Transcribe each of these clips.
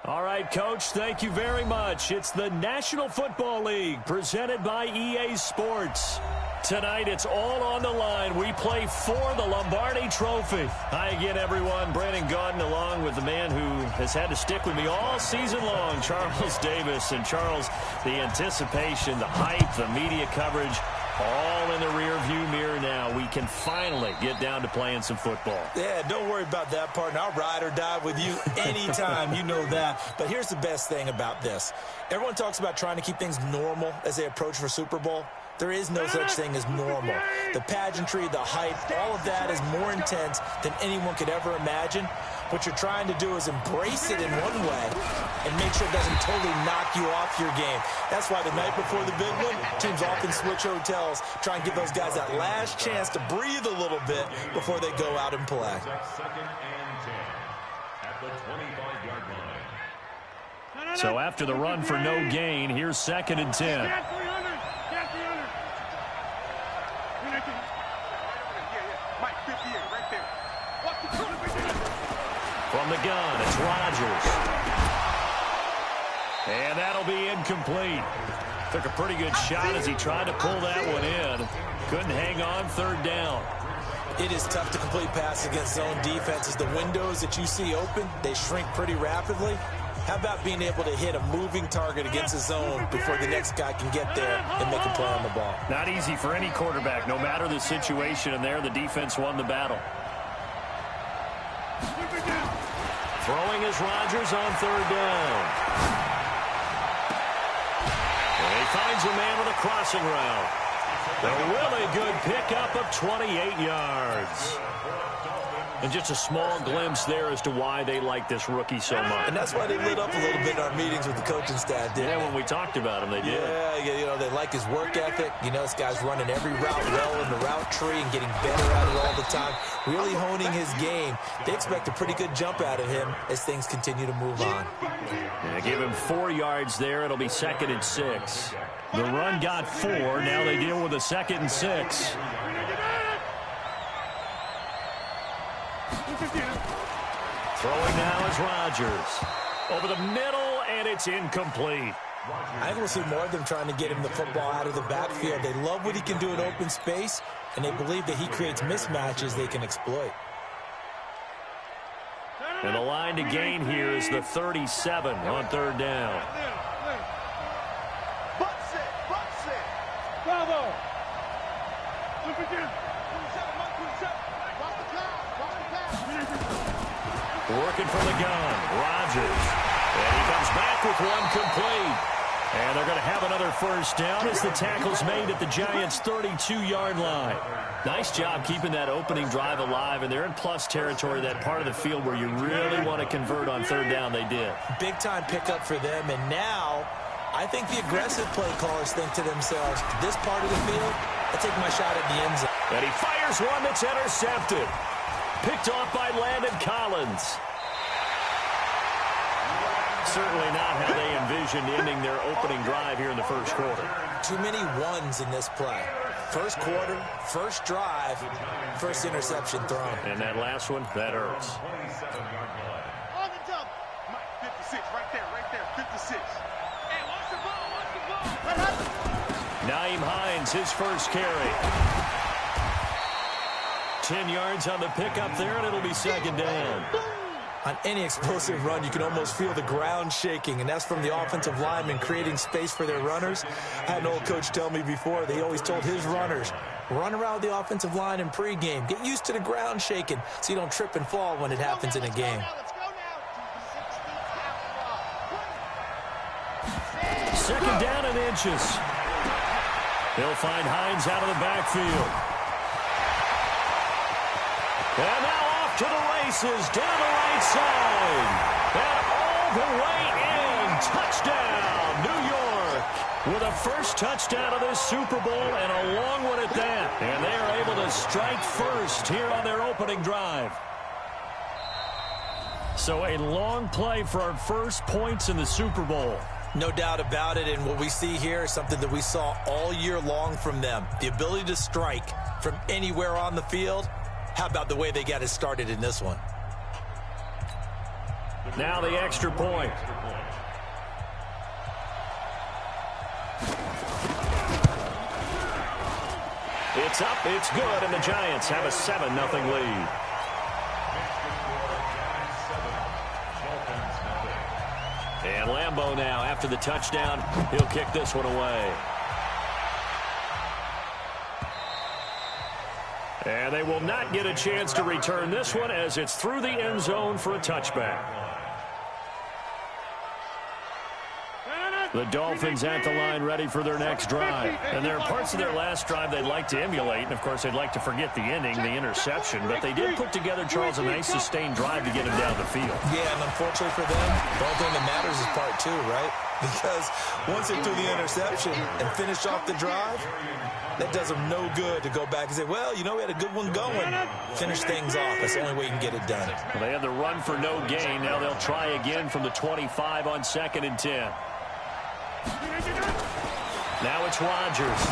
All right, Coach, thank you very much. It's the National Football League presented by EA Sports. Tonight, it's all on the line. We play for the Lombardi Trophy. Hi again, everyone. Brandon Gaudin along with the man who has had to stick with me all season long, Charles Davis. And, Charles, the anticipation, the hype, the media coverage, all in the rearview mirror now. We can finally get down to playing some football. Yeah, don't worry about that part. I'll ride or die with you anytime. You know that. But here's the best thing about this. Everyone talks about trying to keep things normal as they approach for Super Bowl. There is no such thing as normal. The pageantry, the hype, all of that is more intense than anyone could ever imagine. What you're trying to do is embrace it in one way and make sure it doesn't totally knock you off your game. That's why the night before the big one, teams often switch hotels, try and give those guys that last chance to breathe a little bit before they go out and play. So after the run for no gain, here's 2nd and 10. From the gun, it's Rodgers. And that'll be incomplete. Took a pretty good shot as he tried to pull that one in. Couldn't hang on, 3rd down. It is tough to complete passes against zone defenses. The windows that you see open, they shrink pretty rapidly. How about being able to hit a moving target against a zone before the next guy can get there and make a play on the ball? Not easy for any quarterback, no matter the situation, and there the defense won the battle. Throwing is Rodgers on 3rd down. And he finds a man with a crossing route. A really good pickup of 28 yards. And just a small glimpse there as to why they like this rookie so much. And that's why they lit up a little bit in our meetings with the coaching staff, didn't they? Yeah, when we talked about him, they did. Yeah, you know, they like his work ethic. You know, this guy's running every route well in the route tree and getting better at it all the time, really honing his game. They expect a pretty good jump out of him as things continue to move on. Yeah, give him 4 yards there. It'll be 2nd and 6. The run got 4. Now they deal with a 2nd and 6. Throwing now is Rodgers. Over the middle, and it's incomplete. I think we'll see more of them trying to get him the football out of the backfield. They love what he can do in open space, and they believe that he creates mismatches they can exploit. And the line to gain here is the 37 on 3rd down. Bravo! Working from the gun, Rodgers. And he comes back with one complete. And they're going to have another 1st down as the tackle's made at the Giants' 32-yard line. Nice job keeping that opening drive alive, and they're in plus territory, that part of the field where you really want to convert on 3rd down. They did. Big-time pickup for them, and now I think the aggressive play callers think to themselves, this part of the field, I'll take my shot at the end zone. And he fires one that's intercepted. Picked off by Landon Collins. Certainly not how they envisioned ending their opening drive here in the 1st quarter. Too many ones in this play. 1st quarter, 1st drive, 1st interception thrown. And that last one, that hurts. On the jump. 56, right there, 56. Hey, watch the ball. Nyheim Hines, his 1st carry. 10 yards on the pickup there, and it'll be 2nd down. On any explosive run, you can almost feel the ground shaking, and that's from the offensive linemen creating space for their runners. I had an old coach tell me before, they always told his runners, run around the offensive line in pregame. Get used to the ground shaking so you don't trip and fall when it happens in a game. 2nd down and inches. They'll find Hines out of the backfield. And now off to the races, down the right side. And all the way in. Touchdown, New York. With a 1st touchdown of this Super Bowl, and a long one at that. And they are able to strike first here on their opening drive. So a long play for our 1st points in the Super Bowl. No doubt about it, and what we see here is something that we saw all year long from them. The ability to strike from anywhere on the field. How about the way they got it started in this one? Now the extra point. It's up, it's good, and the Giants have a 7-0 lead. And Lambeau now, after the touchdown, he'll kick this one away. And they will not get a chance to return this one as it's through the end zone for a touchback. The Dolphins at the line ready for their next drive. And there are parts of their last drive they'd like to emulate. And, of course, they'd like to forget the ending, the interception. But they did put together, Charles, a nice sustained drive to get him down the field. Yeah, and unfortunately for them, the only thing that matters is part two, right? Because once they threw the interception and finished off the drive, that does them no good to go back and say, well, you know, we had a good one going. Finish things off. That's the only way you can get it done. Well, they had the run for no gain. Now they'll try again from the 25 on 2nd and 10. Now it's Rodgers.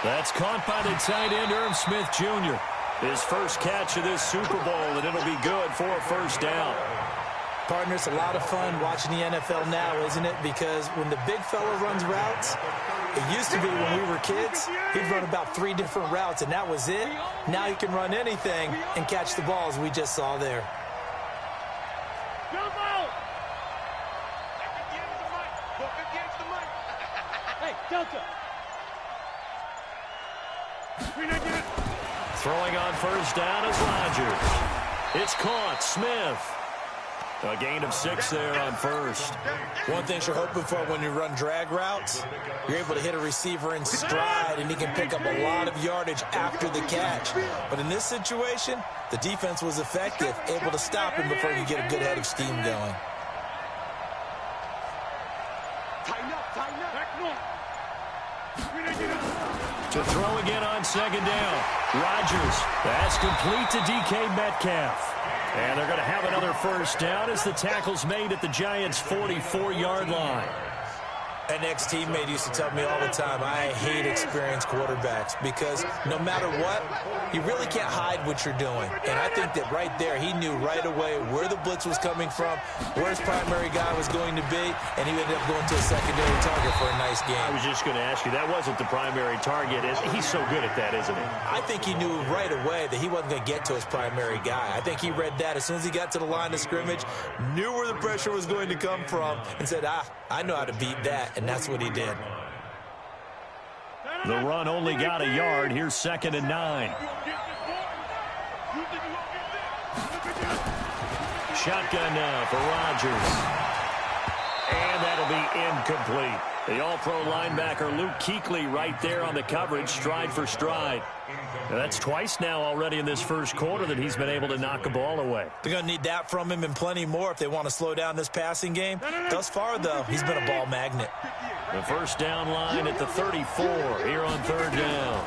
That's caught by the tight end, Irv Smith Jr. His first catch of this Super Bowl, and it'll be good for a first down. Partner, it's a lot of fun watching the NFL now, isn't it? Because when the big fella runs routes, it used to be when we were kids, he'd run about 3 different routes, and that was it. Now he can run anything and catch the balls we just saw there. Throwing on first down is Rodgers. It's caught. Smith. A gain of 6 there on first. One thing you're hoping for when you run drag routes, you're able to hit a receiver in stride, and he can pick up a lot of yardage after the catch. But in this situation, the defense was effective, able to stop him before he could get a good head of steam going. To throw again on 2nd down. Rodgers. That's complete to DK Metcalf. And they're going to have another first down as the tackle's made at the Giants' 44-yard line. An ex-teammate used to tell me all the time, I hate experienced quarterbacks because no matter what, you really can't hide what you're doing. And I think that right there, he knew right away where the blitz was coming from, where his primary guy was going to be, and he ended up going to a secondary target for a nice game. I was just going to ask you, that wasn't the primary target. He's so good at that, isn't he? I think he knew right away that he wasn't going to get to his primary guy. I think he read that as soon as he got to the line of scrimmage, knew where the pressure was going to come from, and said, I know how to beat that. And that's what he did. The run only got a yard. Here's 2nd and 9. Shotgun now for Rodgers. And that'll be incomplete. The all-pro linebacker Luke Kuechly right there on the coverage, stride for stride. Now, that's twice now already in this first quarter that he's been able to knock a ball away. They're going to need that from him and plenty more if they want to slow down this passing game. Thus far, though, he's been a ball magnet. The first down line at the 34 here on 3rd down.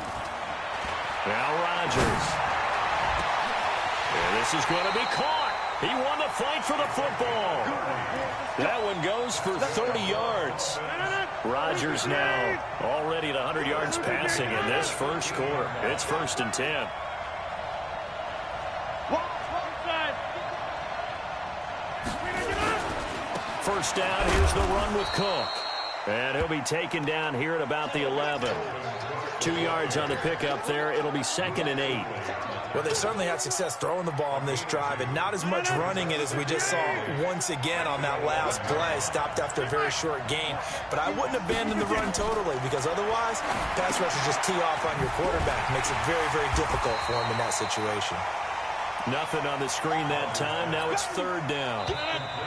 Now Rodgers. And this is going to be caught. He won the fight for the football. That one goes for 30 yards. Rodgers now already at 100 yards passing in this first quarter. It's 1st and 10. First down, here's the run with Cook. And he'll be taken down here at about the 11. 2 yards on the pickup there. It'll be 2nd and 8. Well, they certainly had success throwing the ball in this drive, and not as much running it as we just saw once again on that last play. Stopped after a very short gain. But I wouldn't abandon the run totally, because otherwise, pass rushers just tee off on your quarterback. Makes it very, very difficult for him in that situation. Nothing on the screen that time. Now it's 3rd down.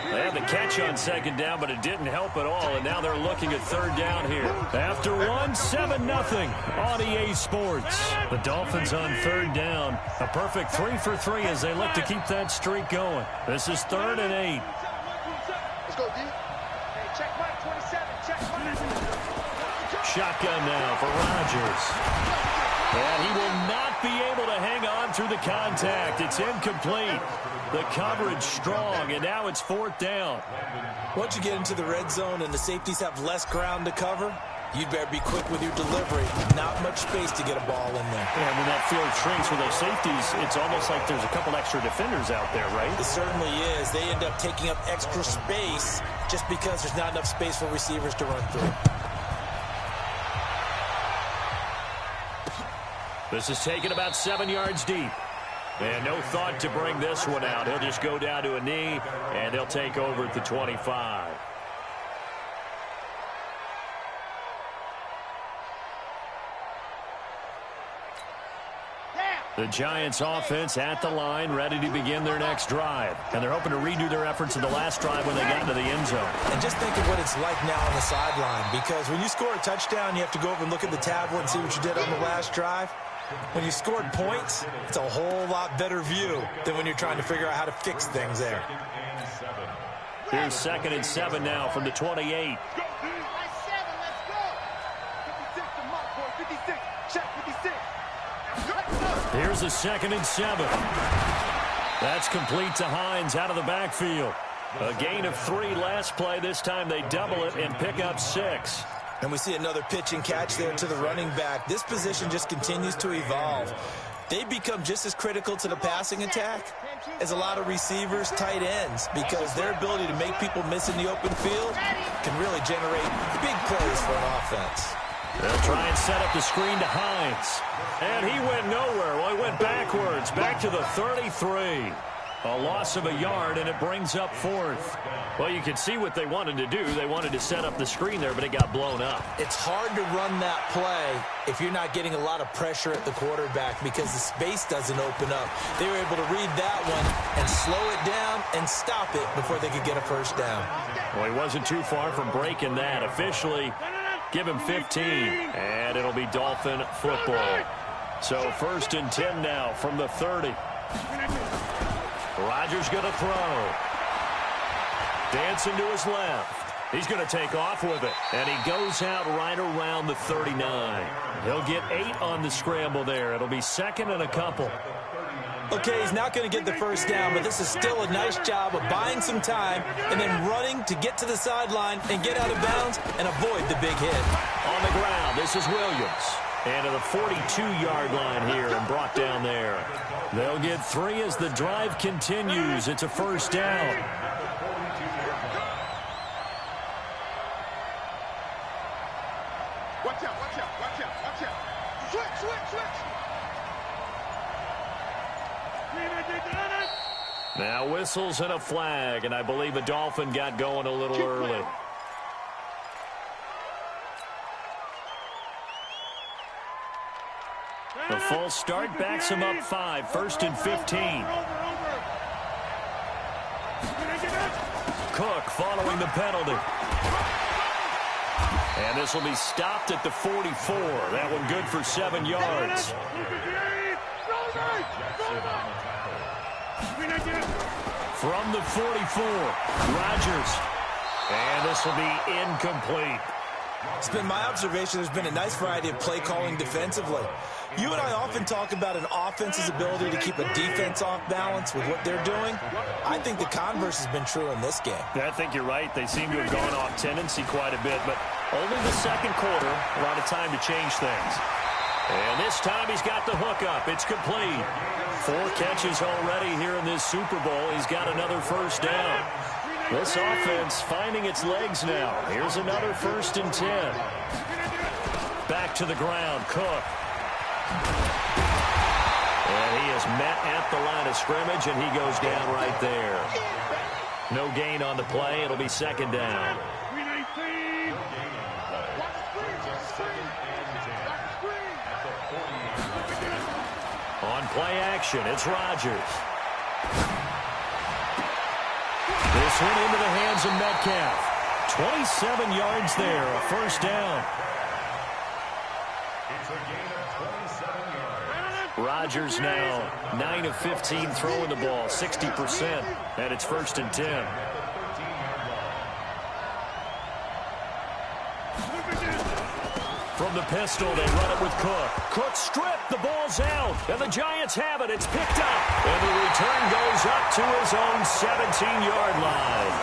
They had the catch on 2nd down, but it didn't help at all, and now they're looking at 3rd down here. After 7-0 on EA Sports. The Dolphins on 3rd down. A perfect 3 for 3 as they look to keep that streak going. This is 3rd and 8. Let's go, D. Hey, check mark 27. Check mark. Shotgun now for Rodgers. And he will not be able to hang on through the contact. It's incomplete. The coverage strong, and now it's 4th down. Once you get into the red zone and the safeties have less ground to cover, you'd better be quick with your delivery. Not much space to get a ball in there. And when that field shrinks with those safeties, it's almost like there's a couple extra defenders out there, right? It certainly is. They end up taking up extra space just because there's not enough space for receivers to run through. This is taken about 7 yards deep. And no thought to bring this one out. He'll just go down to a knee, and they'll take over at the 25. The Giants offense at the line, ready to begin their next drive. And they're hoping to redo their efforts in the last drive when they got into the end zone. And just think of what it's like now on the sideline, because when you score a touchdown, you have to go over and look at the tablet and see what you did on the last drive. When you scored points, it's a whole lot better view than when you're trying to figure out how to fix things there. Here's 2nd and 7 now from the 28. Here's a 2nd and 7. That's complete to Hines out of the backfield. A gain of 3 last play. This time they double it and pick up 6. And we see another pitch and catch there to the running back. This position just continues to evolve. They become just as critical to the passing attack as a lot of receivers, tight ends, because their ability to make people miss in the open field can really generate big plays for an offense. They'll try and set up the screen to Hines. And he went nowhere. Well, he went backwards, back to the 33. A loss of a yard, and it brings up 4th. Well, you can see what they wanted to do. They wanted to set up the screen there, but it got blown up. It's hard to run that play if you're not getting a lot of pressure at the quarterback because the space doesn't open up. They were able to read that one and slow it down and stop it before they could get a first down. Well, he wasn't too far from breaking that. Officially, give him 15, and it'll be Dolphin football. So 1st and 10 now from the 30. Rodgers going to throw. Dancing to his left. He's going to take off with it. And he goes out right around the 39. He'll get 8 on the scramble there. It'll be 2nd and a couple. Okay, he's not going to get the first down, but this is still a nice job of buying some time and then running to get to the sideline and get out of bounds and avoid the big hit. On the ground, this is Williams. And to the 42-yard line here and brought down there. They'll get 3 as the drive continues. It's a first down. Watch out, watch out, watch out, watch out. Switch, switch, switch. Now whistles and a flag, and I believe a Dolphin got going a little early. The false start backs him up 5, 1st and 15. Cook following the penalty. And this will be stopped at the 44. That one good for 7 yards. From the 44, Rodgers. And this will be incomplete. It's been my observation there's been a nice variety of play calling defensively. You and I often talk about an offense's ability to keep a defense off balance with what they're doing. I think the converse has been true in this game. I think you're right. They seem to have gone off tendency quite a bit, but only the 2nd quarter, a lot of time to change things. And this time he's got the hook up. It's complete. 4 catches already here in this Super Bowl. He's got another first down. This offense finding its legs now. Here's another 1st and 10. Back to the ground, Cook. And he is met at the line of scrimmage, and he goes down right there. No gain on the play. It'll be 2nd down. On play action, it's Rodgers. This one into the hands of Metcalf. 27 yards there, a first down. Rodgers now 9 of 15 throwing the ball, 60%, and it's 1st and 10. From the pistol, they run it with Cook. Cook stripped, the ball's out, and the Giants have it. It's picked up, and the return goes up to his own 17-yard line.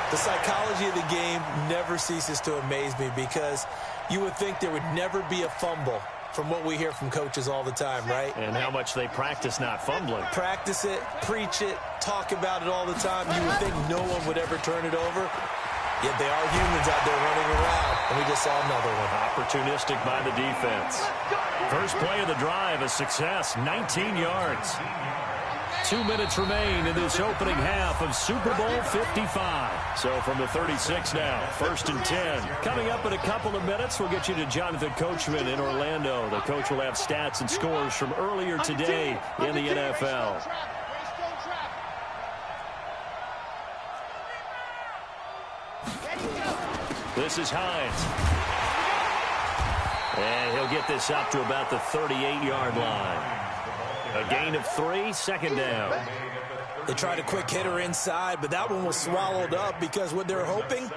The psychology of the game never ceases to amaze me because you would think there would never be a fumble from what we hear from coaches all the time, right? And how much they practice not fumbling. Practice it, preach it, talk about it all the time. You would think no one would ever turn it over. Yet they are humans out there running around, and we just saw another one. Opportunistic by the defense. First play of the drive, a success, 19 yards. 2 minutes remain in this opening half of Super Bowl 55. So from the 36 now, 1st and 10. Coming up in a couple of minutes, we'll get you to Jonathan Coachman in Orlando. The coach will have stats and scores from earlier today in the NFL. This is Hines. And he'll get this up to about the 38-yard line. A gain of 3, second down. They tried a quick hitter inside, but that one was swallowed up because what they're hoping,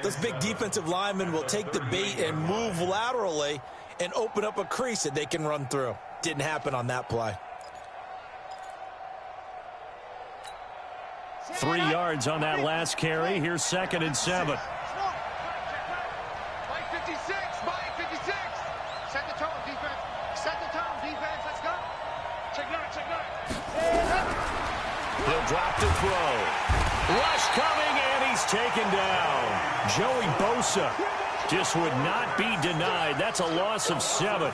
those big defensive linemen will take the bait and move laterally and open up a crease that they can run through. Didn't happen on that play. 3 yards on that last carry. Here's 2nd and 7. He'll drop to throw. Rush coming, and he's taken down. Joey Bosa just would not be denied. That's a loss of 7.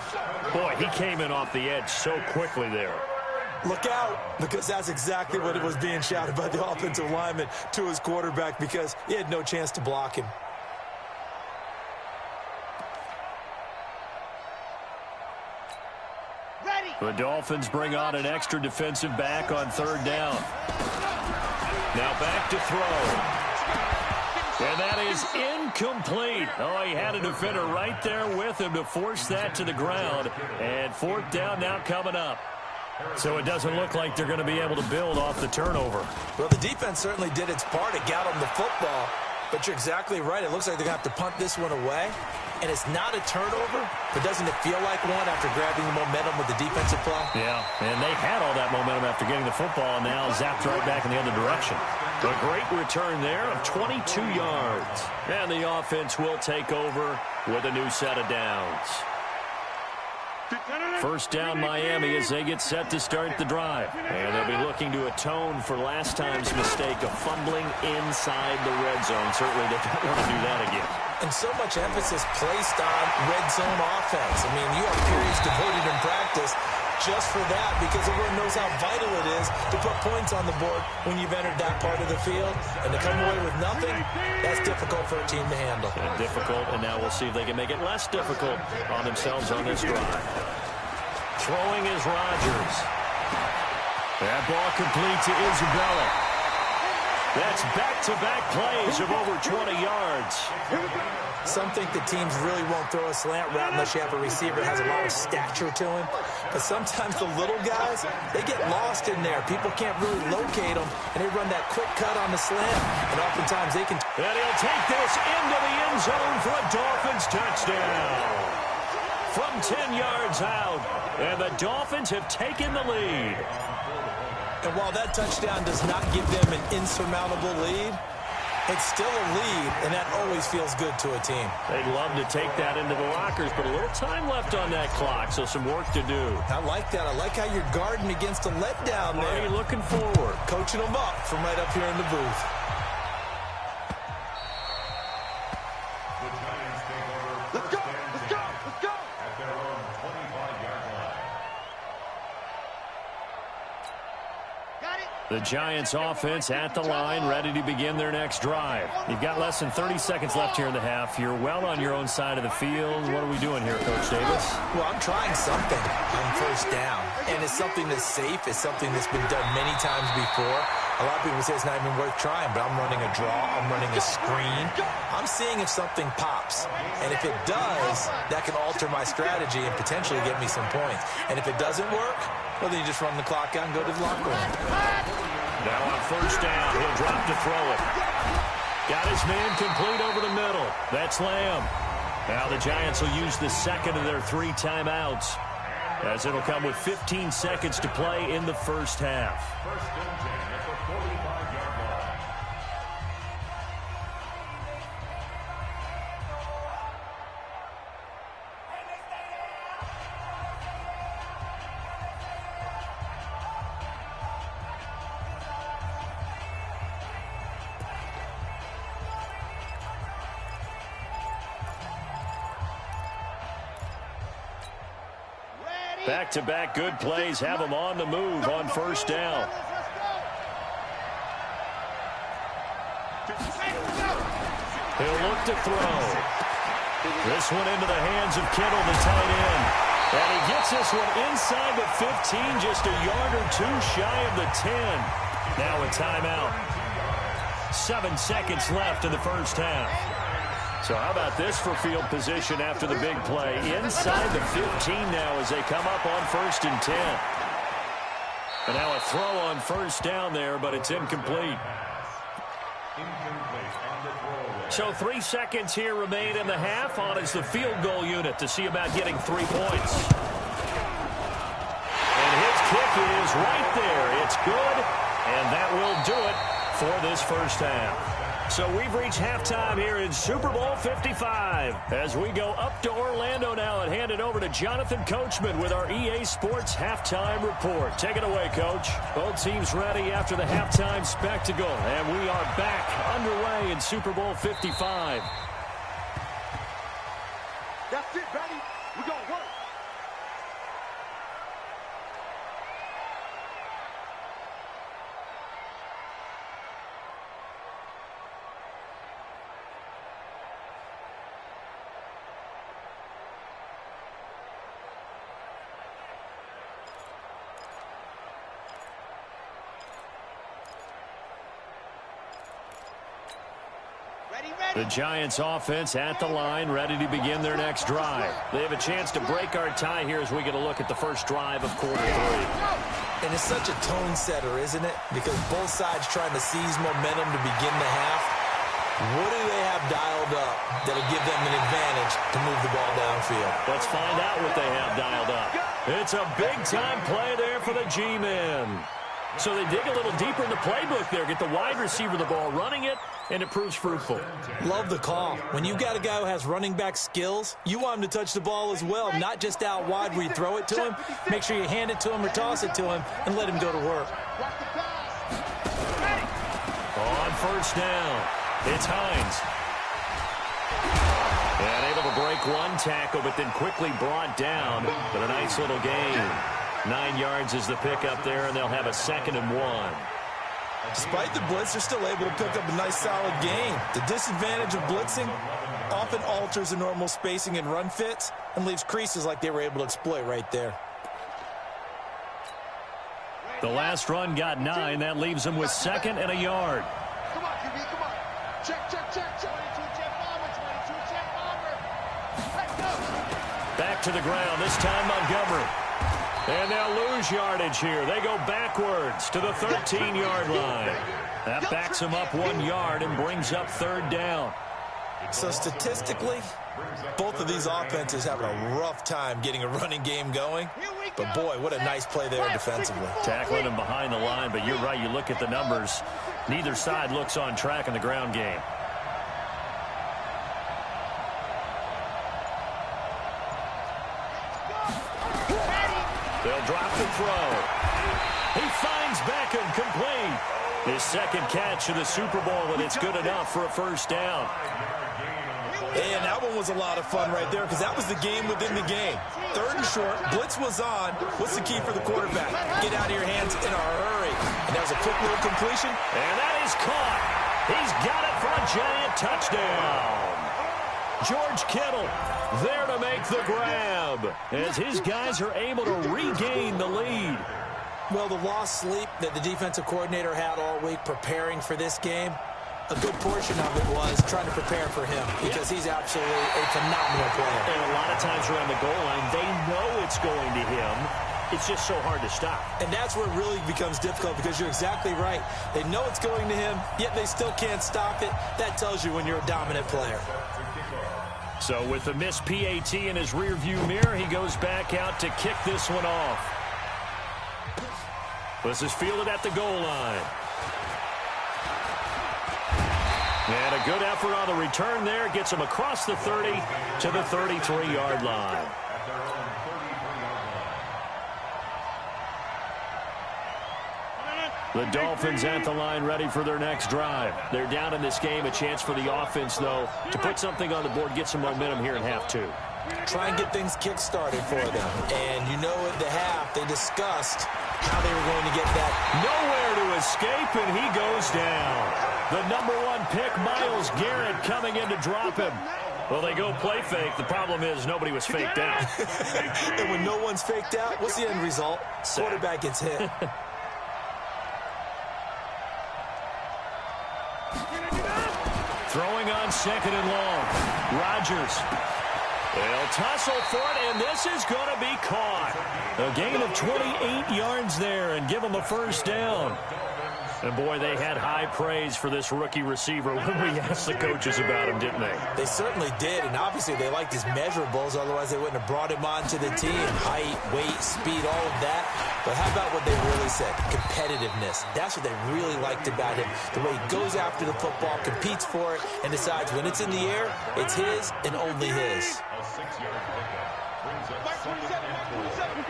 Boy, he came in off the edge so quickly there. Look out, because that's exactly what it was being shouted by the offensive lineman to his quarterback because he had no chance to block him. The Dolphins bring on an extra defensive back on 3rd down. Now back to throw. And that is incomplete. Oh, he had a defender right there with him to force that to the ground. And 4th down now coming up. So it doesn't look like they're going to be able to build off the turnover. Well, the defense certainly did its part to get them the football. But you're exactly right. It looks like they're going to have to punt this one away. And it's not a turnover, but doesn't it feel like one after grabbing the momentum with the defensive play? Yeah, and they had all that momentum after getting the football, and now zapped right back in the other direction. A great return there of 22 yards. And the offense will take over with a new set of downs. 1st down Miami as they get set to start the drive. And they'll be looking to atone for last time's mistake of fumbling inside the red zone. Certainly they don't want to do that again. And so much emphasis placed on red zone offense. I mean, you have periods devoted in practice just for that because everyone knows how vital it is to put points on the board when you've entered that part of the field. And to come away with nothing, that's difficult for a team to handle. And difficult, and now we'll see if they can make it less difficult on themselves on this drive. Throwing is Rodgers. That ball complete to Isabella. That's back-to-back plays of over 20 yards. Some think the teams really won't throw a slant route unless you have a receiver that has a lot of stature to him. But sometimes the little guys, they get lost in there. People can't really locate them, and they run that quick cut on the slant, and oftentimes they can... And he'll take this into the end zone for a Dolphins touchdown. From 10 yards out, and the Dolphins have taken the lead. And while that touchdown does not give them an insurmountable lead, it's still a lead, and that always feels good to a team. They'd love to take that into the lockers, but a little time left on that clock, so some work to do. I like that. I like how you're guarding against a letdown there. Are you looking forward? Coaching them up from right up here in the booth. Let's go! Let's go! Let's go! At their own 25-yard line. Got it! The Giants offense at the line, ready to begin their next drive. You've got less than 30 seconds left here in the half. You're well on your own side of the field. What are we doing here, Coach Davis? Well, I'm trying something on 1st down, and it's something that's safe. It's something that's been done many times before. A lot of people say it's not even worth trying, but I'm running a draw. I'm running a screen. I'm seeing if something pops, and if it does, that can alter my strategy and potentially get me some points. And if it doesn't work, well, then you just run the clock out and go to the locker room. Now on 1st down, he'll drop to throw it. Got his man complete over the middle. That's Lamb. Now the Giants will use the 2nd of their 3 timeouts, as it'll come with 15 seconds to play in the 1st half. First and 10 at the 45-yard line. Back-to-back good plays have them on the move on first down. He'll look to throw. This one into the hands of Kittle, the tight end. And he gets this one inside the 15, just a yard or two shy of the 10. Now a timeout. 7 seconds left in the first half. So how about this for field position after the big play? Inside the 15 now as they come up on 1st and 10. And now a throw on first down there, but it's incomplete. So 3 seconds here remain in the half. On is the field goal unit to see about getting 3 points. And his kick is right there. It's good, and that will do it for this first half. So we've reached halftime here in Super Bowl 55. As we go up to Orlando now and hand it over to Jonathan Coachman with our EA Sports Halftime Report. Take it away, Coach. Both teams ready after the halftime spectacle. And we are back underway in Super Bowl 55. That's it, baby. We're going to work. The Giants offense at the line, ready to begin their next drive. They have a chance to break our tie here as we get a look at the first drive of quarter 3. And it's such a tone setter, isn't it? Because both sides trying to seize momentum to begin the half. What do they have dialed up that'll give them an advantage to move the ball downfield? Let's find out what they have dialed up. It's a big-time play there for the G-men. So they dig a little deeper in the playbook there, get the wide receiver the ball, running it, and it proves fruitful. Love the call. When you got a guy who has running back skills, you want him to touch the ball as well, not just out wide where you throw it to him. Make sure you hand it to him or toss it to him and let him go to work. On first down, it's Hines. And able to break one tackle, but then quickly brought down. But a nice little gain. 9 yards is the pickup there, and they'll have a 2nd and 1. Despite the blitz, they're still able to pick up a nice solid gain. The disadvantage of blitzing often alters the normal spacing and run fits and leaves creases like they were able to exploit right there. The last run got 9. That leaves them with 2nd and a yard. Come on, QB, come on. Check, check, check, check. 22, check bomber, 22, check bomber. Let's go. Back to the ground, this time Montgomery. And they'll lose yardage here. They go backwards to the 13-yard line. That backs them up 1 yard and brings up 3rd down. So statistically, both of these offenses having a rough time getting a running game going. But boy, what a nice play there defensively. Tackling him behind the line, but you're right, you look at the numbers. Neither side looks on track in the ground game. They'll drop the throw. He finds Beckham complete. His 2nd catch of the Super Bowl, and it's good enough for a 1st down. And that one was a lot of fun right there because that was the game within the game. 3rd and short, blitz was on. What's the key for the quarterback? Get out of your hands in a hurry. And that was a quick little completion. And that is caught. He's got it for a giant touchdown. George Kittle there to make the grab as his guys are able to regain the lead. Well, the lost sleep that the defensive coordinator had all week preparing for this game, a good portion of it was trying to prepare for him because he's absolutely a phenomenal player. And a lot of times around the goal line, they know it's going to him. It's just so hard to stop. And that's where it really becomes difficult because you're exactly right. They know it's going to him, yet they still can't stop it. That tells you when you're a dominant player. So with the missed PAT in his rearview mirror, he goes back out to kick this one off. This is fielded at the goal line. And a good effort on the return there. Gets him across the 30 to the 33-yard line. The Dolphins at the line ready for their next drive. They're down in this game. A chance for the offense, though, to put something on the board, get some momentum here in half 2. try and get things kick-started for them. And you know at the half, they discussed how they were going to get that. Nowhere to escape, and he goes down. The #1 pick, Myles Garrett, coming in to drop him. Well, they go play fake. The problem is nobody was faked out. And when no one's faked out, what's the end result? Quarterback gets hit. Throwing on 2nd and long. Rodgers. They'll tussle for it, and this is going to be caught. A gain of 28 yards there and give them a first down. And, boy, they had high praise for this rookie receiver when we asked the coaches about him, didn't they? They certainly did, and obviously they liked his measurables. Otherwise, they wouldn't have brought him onto the team. Height, weight, speed, all of that. But how about what they really said? Competitiveness. That's what they really liked about him. The way he goes after the football, competes for it, and decides when it's in the air, it's his and only his. A 6-yard pickup brings up second and 40.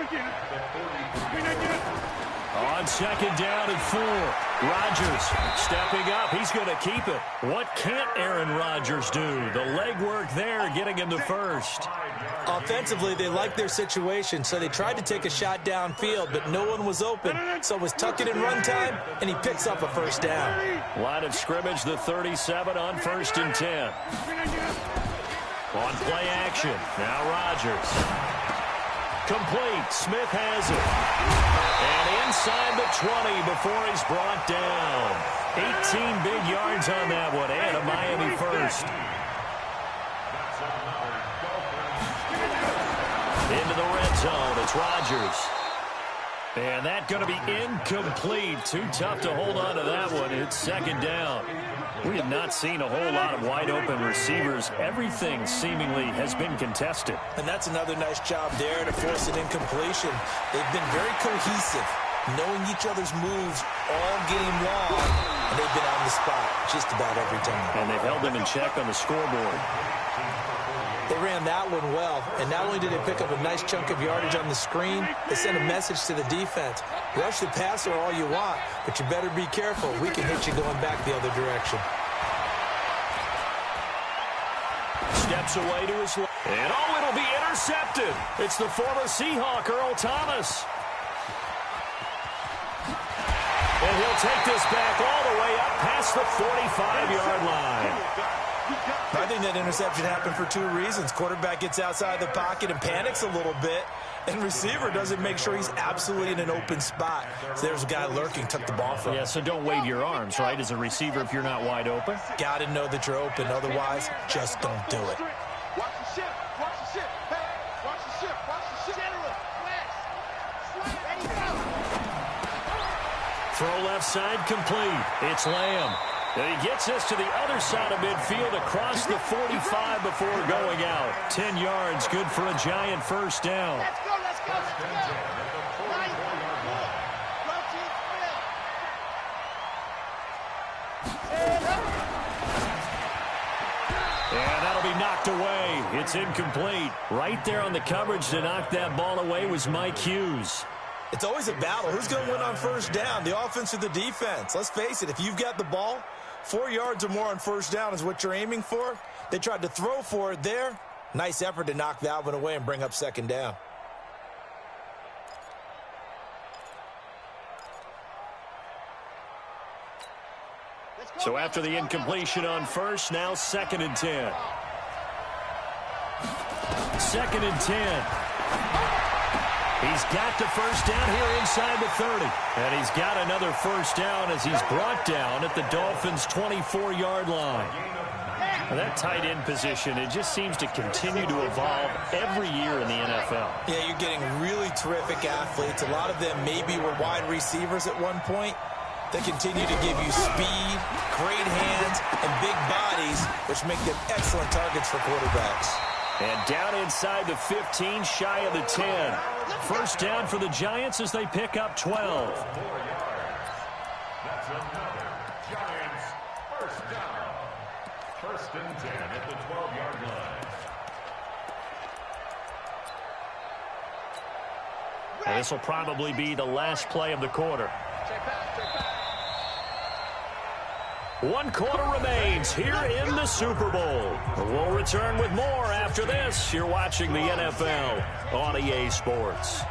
On 2nd down and 4. Rodgers stepping up. He's going to keep it. What can't Aaron Rodgers do? The legwork there getting him to first. Offensively, they liked their situation, so they tried to take a shot downfield, but no one was open. So it was tuck it in run time, and he picks up a first down. Line of scrimmage, the 37 on 1st and 10. On play action, now Rodgers. Complete. Smith has it. And inside the 20 before he's brought down. 18 big yards on that one, and a Miami first. Into the red zone, it's Rodgers. And that's going to be incomplete. Too tough to hold on to that one. It's 2nd down. We have not seen a whole lot of wide-open receivers. Everything seemingly has been contested. And that's another nice job there to force an incompletion. They've been very cohesive, knowing each other's moves all game long, and they've been on the spot just about every time. And they've held them in check on the scoreboard. They ran that one well, and not only did they pick up a nice chunk of yardage on the screen, they sent a message to the defense. Rush the passer all you want, but you better be careful. We can hit you going back the other direction. Steps away to his left. And it'll be intercepted. It's the former Seahawk, Earl Thomas. And he'll take this back all the way up past the 45-yard line. I think that interception happened for 2 reasons. Quarterback gets outside the pocket and panics a little bit, and receiver doesn't make sure he's absolutely in an open spot. So there's a guy lurking, took the ball from him. Yeah, so don't wave your arms, right, as a receiver if you're not wide open. Got to know that you're open. Otherwise, just don't do it. Watch the ship. Watch the ship. Hey, watch the ship. Watch the ship. General, flex. Ready, go. Throw left side complete. It's Lamb. And he gets this to the other side of midfield across the 45 before going out. 10 yards, good for a Giant first down. Let's go, let's go, let's go. Nice. Go team, And that'll be knocked away. It's incomplete. Right there on the coverage to knock that ball away was Mike Hughes. It's always a battle. Who's going to win on first down, the offense or the defense? Let's face it, if you've got the ball, 4 yards or more on first down is what you're aiming for. They tried to throw for it there. Nice effort to knock that one away and bring up 2nd down. So after the incompletion on first, now 2nd and 10. 2nd and 10. He's got the first down here inside the 30. And he's got another first down as he's brought down at the Dolphins' 24-yard line. And that tight end position, it just seems to continue to evolve every year in the NFL. Yeah, you're getting really terrific athletes. A lot of them maybe were wide receivers at one point. They continue to give you speed, great hands, and big bodies, which make them excellent targets for quarterbacks. And down inside the 15, shy of the 10. First down for the Giants as they pick up 12. 4 yards. That's another Giants first down. 1st and 10 at the 12-yard line. And this will probably be the last play of the quarter. 1 quarter remains here in the Super Bowl. We'll return with more after this. You're watching the NFL on EA Sports.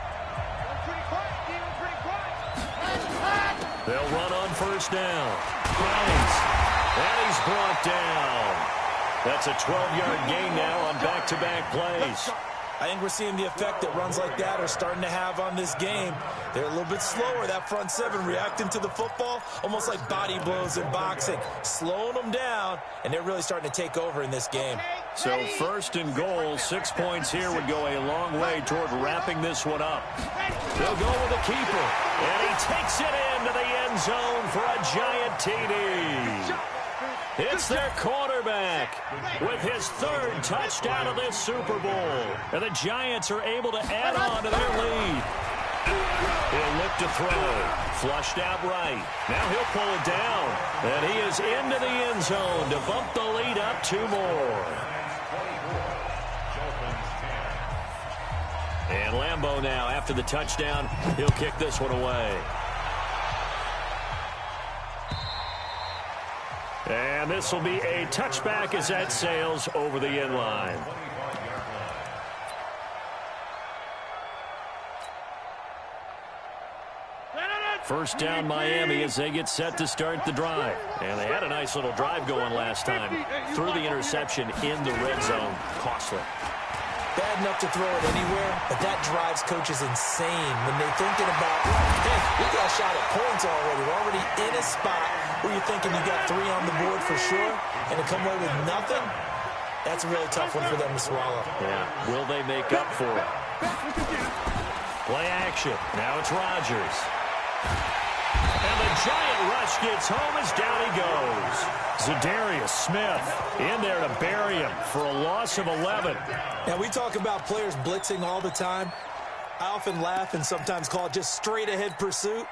They'll run on first down. Nice. And he's brought down. That's a 12-yard gain now on back-to-back plays. I think we're seeing the effect that runs like that are starting to have on this game. They're a little bit slower, that front seven, reacting to the football, almost like body blows in boxing, slowing them down, and they're really starting to take over in this game. So first and goal, 6 points here would go a long way toward wrapping this one up. They'll go with the keeper, and he takes it into the end zone for a giant TD. It's their quarterback with his 3rd touchdown of this Super Bowl. And the Giants are able to add on to their lead. He'll look to throw. Flushed out right. Now he'll pull it down. And he is into the end zone to bump the lead up 2 more. And Lambeau now, after the touchdown, he'll kick this one away. And this will be a touchback as that sails over the end line. First down Miami as they get set to start the drive. And they had a nice little drive going last time. Threw the interception in the red zone. Costly. Bad enough to throw it anywhere, but that drives coaches insane when they're thinking about, hey, we got a shot at points already. We're already in a spot where you're thinking you got 3 on the board for sure, and to come away with nothing, that's a really tough one for them to swallow. Yeah, will they make up for it? Play action. Now it's Rodgers. And the giant rush gets home as down he goes. Zadarius Smith in there to bury him for a loss of 11. Now, we talk about players blitzing all the time. I often laugh and sometimes call it just straight-ahead pursuit.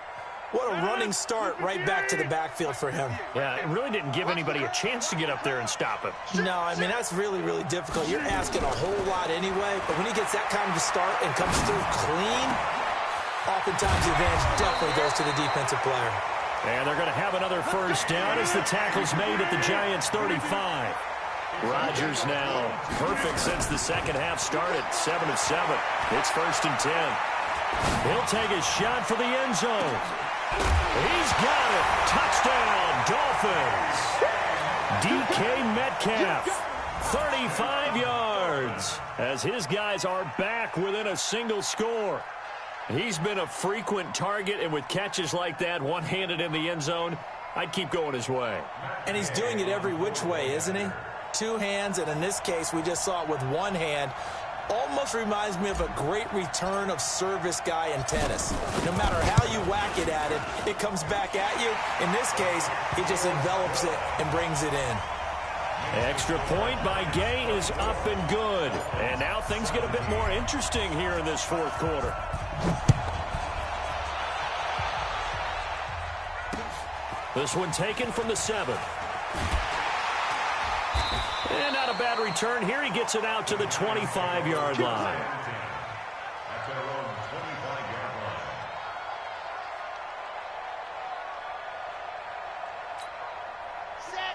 What a running start right back to the backfield for him. Yeah, it really didn't give anybody a chance to get up there and stop him. No, I mean, that's really, really difficult. You're asking a whole lot anyway, but when he gets that kind of a start and comes through clean, oftentimes the advantage definitely goes to the defensive player. And they're going to have another first down as the tackle's made at the Giants' 35. Rodgers now perfect since the second half started, 7 of 7. It's 1st and 10. He'll take a shot for the end zone. He's got it. Touchdown, Dolphins. DK Metcalf, 35 yards, as his guys are back within a single score. He's been a frequent target, and with catches like that, one-handed in the end zone, I'd keep going his way. And he's doing it every which way, isn't he? 2 hands, and in this case, we just saw it with 1 hand. Almost reminds me of a great return of service guy in tennis. No matter how you whack it at it, it comes back at you. In this case, he just envelops it and brings it in. Extra point by Gay is up and good. And now things get a bit more interesting here in this 4th quarter. This one taken from the 7. And not a bad return here. He gets it out to the 25-yard line.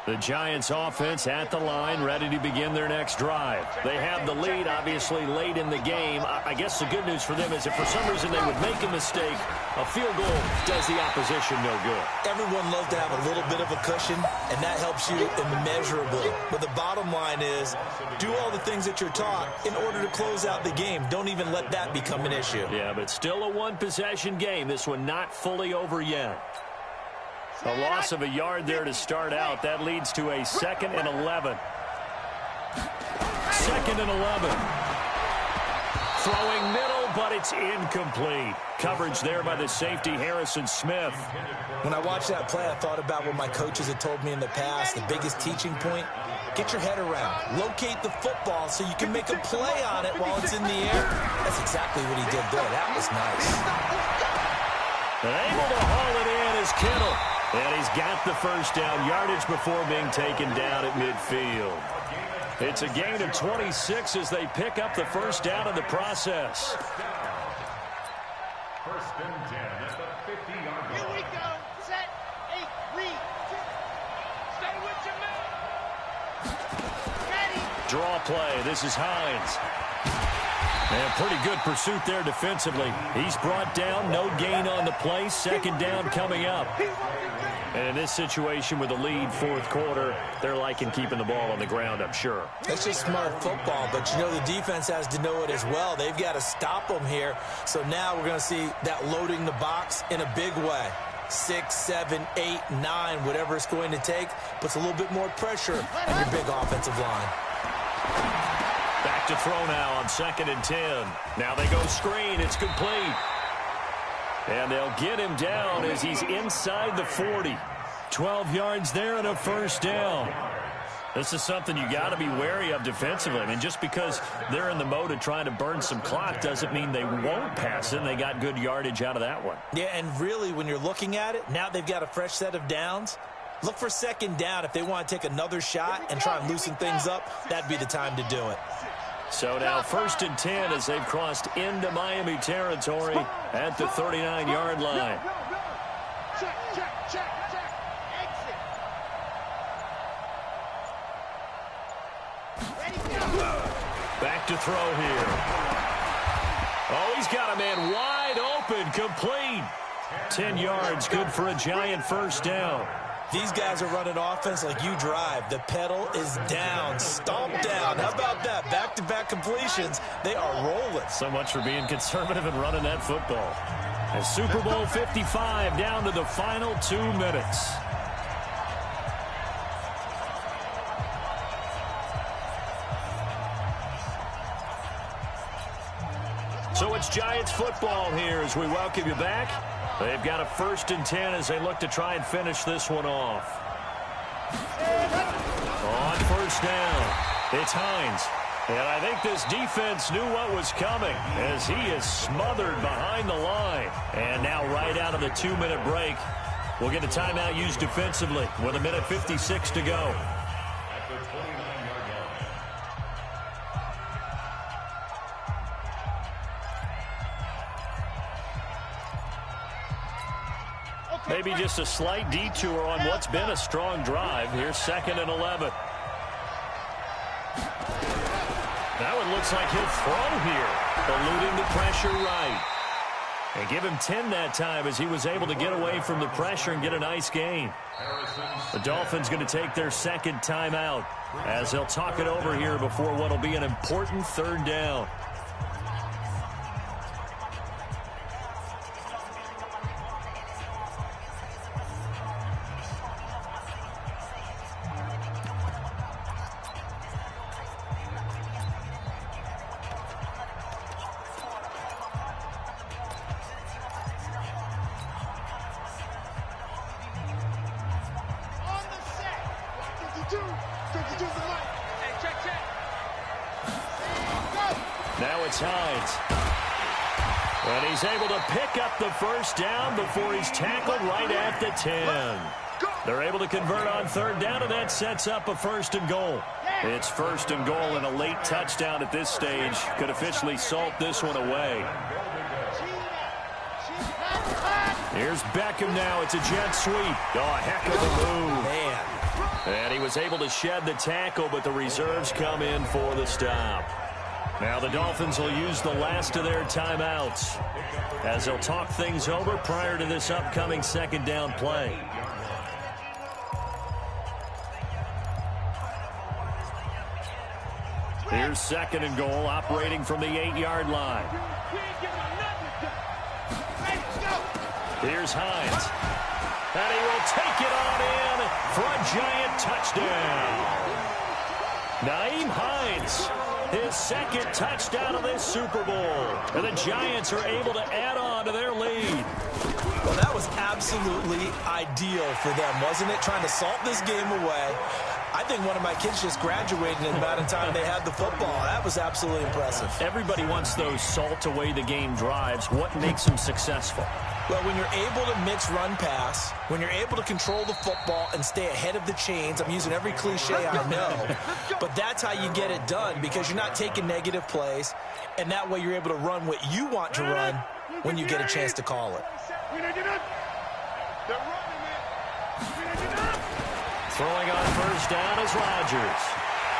The Giants offense at the line, ready to begin their next drive. They have the lead, obviously, late in the game. I guess the good news for them is if for some reason they would make a mistake, a field goal does the opposition no good. Everyone loves to have a little bit of a cushion, and that helps you immeasurably. But the bottom line is, do all the things that you're taught in order to close out the game. Don't even let that become an issue. Yeah, but still a one-possession game. This one not fully over yet. A loss of a yard there to start out. That leads to a 2nd and 11. 2nd and 11. Throwing middle, but it's incomplete. Coverage there by the safety, Harrison Smith. When I watched that play, I thought about what my coaches had told me in the past. The biggest teaching point, get your head around. Locate the football so you can make a play on it while it's in the air. That's exactly what he did there. That was nice. Able to haul it in is Kittle. And he's got the first down, yardage before being taken down at midfield. It's a gain of 26 as they pick up the first down in the process. 1st and 10 at the 50-yard line. Here we go. Set. 8. Read. Draw play. This is Hines. And pretty good pursuit there defensively. He's brought down. No gain on the play. Second down coming up. And in this situation with the lead, fourth quarter, they're liking keeping the ball on the ground, I'm sure. That's just smart football, but you know the defense has to know it as well. They've got to stop them here. So now we're going to see that loading the box in a big way. 6, 7, 8, 9, whatever it's going to take, puts a little bit more pressure on your big offensive line. Back to throw now on 2nd and 10. Now they go screen. It's complete. And they'll get him down as he's inside the 40. 12 yards there and a first down. This is something you got to be wary of defensively. I mean, just because they're in the mode of trying to burn some clock doesn't mean they won't pass it. And they got good yardage out of that one. Yeah, and really, when you're looking at it, now they've got a fresh set of downs. Look for second down. If they want to take another shot and try and loosen things up, that'd be the time to do it. So now 1st and 10 as they've crossed into Miami territory at the 39-yard line. Check, check, check, check. Exit. Ready, go. Back to throw here. Oh, he's got a man wide open, complete. 10 yards, good for a Giant first down. These guys are running offense like you drive. The pedal is down, stomped down. How about that? Back-to-back completions. They are rolling. So much for being conservative and running that football. And Super Bowl 55 down to the final 2 minutes. So it's Giants football here as we welcome you back. They've got a 1st and 10 as they look to try and finish this one off. On first down, it's Hines. And I think this defense knew what was coming as he is smothered behind the line. And now right out of the 2-minute break, we'll get a timeout used defensively with 1:56 to go. Maybe just a slight detour on what's been a strong drive. Here's 2nd and 11. That one looks like he'll throw here, eluding the pressure right. And give him 10 that time as he was able to get away from the pressure and get a nice gain. The Dolphins going to take their 2nd timeout as they'll talk it over here before what will be an important 3rd down. Now it's Hines. And he's able to pick up the first down before he's tackled right at the 10. They're able to convert on 3rd down, and that sets up a 1st and goal. It's 1st and goal, and a late touchdown at this stage could officially salt this one away. Here's Beckham now. It's a jet sweep. Oh, a heck of a move. Man. And he was able to shed the tackle, but the reserves come in for the stop. Now the Dolphins will use the last of their timeouts as they'll talk things over prior to this upcoming 2nd down play. Here's 2nd and goal, operating from the 8-yard line. Here's Hines. And he will take it on in for a Giant touchdown. Nyheim Hines, his 2nd touchdown of this Super Bowl. And the Giants are able to add on to their lead. Well, that was absolutely ideal for them, wasn't it? Trying to salt this game away. I think one of my kids just graduated in the amount of time they had the football. That was absolutely impressive. Everybody wants those salt away the game drives. What makes them successful? Well, when you're able to mix run-pass, when you're able to control the football and stay ahead of the chains, I'm using every cliche I know, but that's how you get it done because you're not taking negative plays, and that way you're able to run what you want to run when you get a chance to call it. Throwing on first down is Rodgers.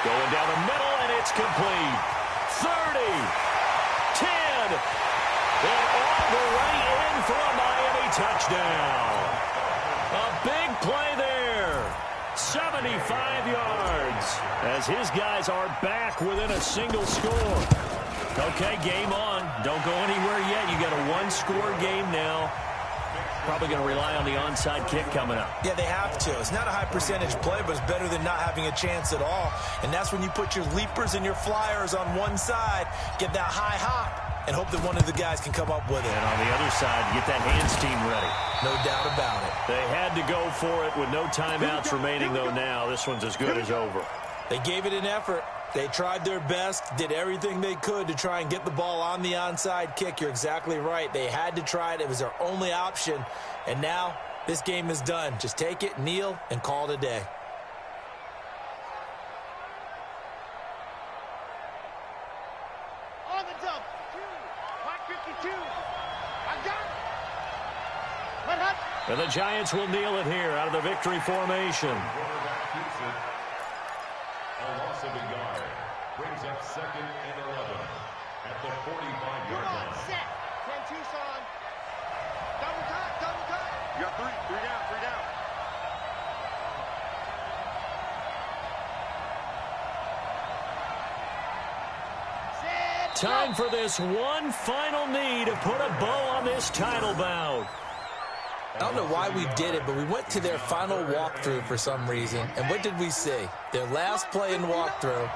Going down the middle, and it's complete. 30, 10, and all the way in for a Miami touchdown. A big play there. 75 yards as his guys are back within a single score. Okay, game on. Don't go anywhere yet. You got a one-score game now. Probably going to rely on the onside kick coming up. Yeah, they have to. It's not a high percentage play, but it's better than not having a chance at all. And that's when you put your leapers and your flyers on one side, get that high hop, and hope that one of the guys can come up with it. And on the other side, get that hands team ready. No doubt about it. They had to go for it with no timeouts remaining, though, now. This one's as good as over. They gave it an effort. They tried their best, did everything they could to try and get the ball on the onside kick. You're exactly right. They had to try it. It was their only option. And now this game is done. Just take it, kneel, and call it a day. On the jump. 552. I got it. What happened? And the Giants will kneel it here out of the victory formation. Quarterback keeps it. A loss of a yard. Brings up 2nd and 11 at the 45-yard line. Set. 10 Tucson. Double time, double time. You got three down, three down. Set. Time for this one final knee to put a bow on this title bout. I don't know why we did it, but we went to their final walkthrough for some reason. And what did we see? Their last play in walkthrough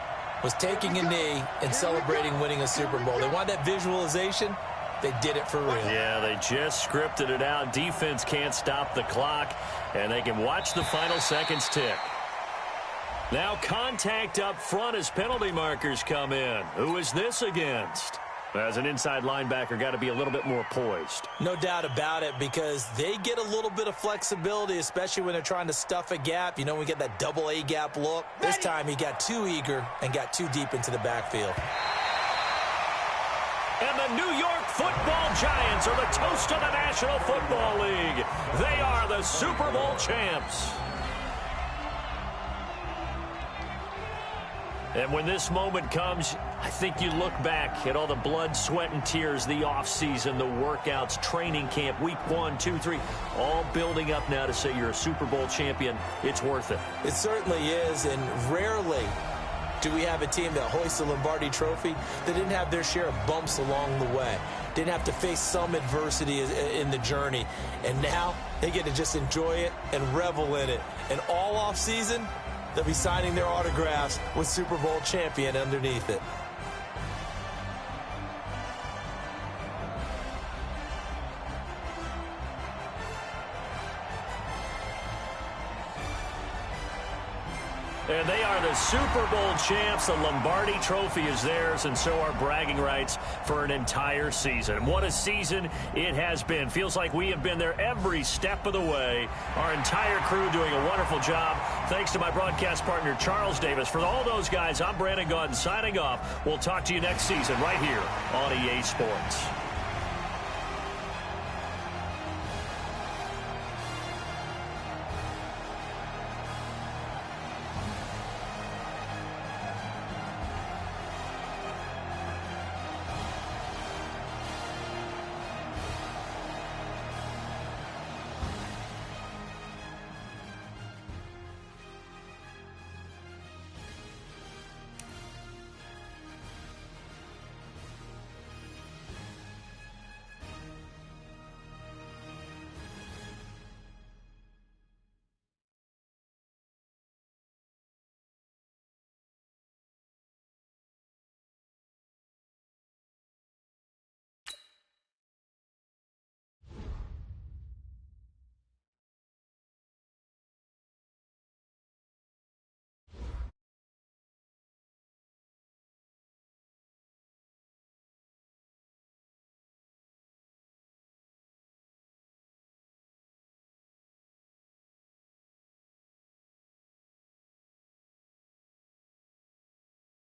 was taking a knee and celebrating winning a Super Bowl. They wanted that visualization. They did it for real. Yeah, they just scripted it out. Defense can't stop the clock, and they can watch the final seconds tick. Now contact up front as penalty markers come in. Who is this against? As an inside linebacker, got to be a little bit more poised. No doubt about it, because they get a little bit of flexibility, especially when they're trying to stuff a gap. You know, we get that double A gap look. This time he got too eager and got too deep into the backfield. And the New York Football Giants are the toast of the National Football League. They are the Super Bowl champs. And when this moment comes, I think you look back at all the blood, sweat, and tears, the offseason, the workouts, training camp, week 1, 2, 3, all building up now to say you're a Super Bowl champion. It's worth it. It certainly is, and rarely do we have a team that hoists the Lombardi Trophy that didn't have their share of bumps along the way, didn't have to face some adversity in the journey, and now they get to just enjoy it and revel in it. And all offseason, they'll be signing their autographs with Super Bowl champion underneath it. And they are the Super Bowl champs. The Lombardi Trophy is theirs, and so are bragging rights for an entire season. What a season it has been. Feels like we have been there every step of the way. Our entire crew doing a wonderful job. Thanks to my broadcast partner, Charles Davis. For all those guys, I'm Brandon Gaudin signing off. We'll talk to you next season right here on EA Sports.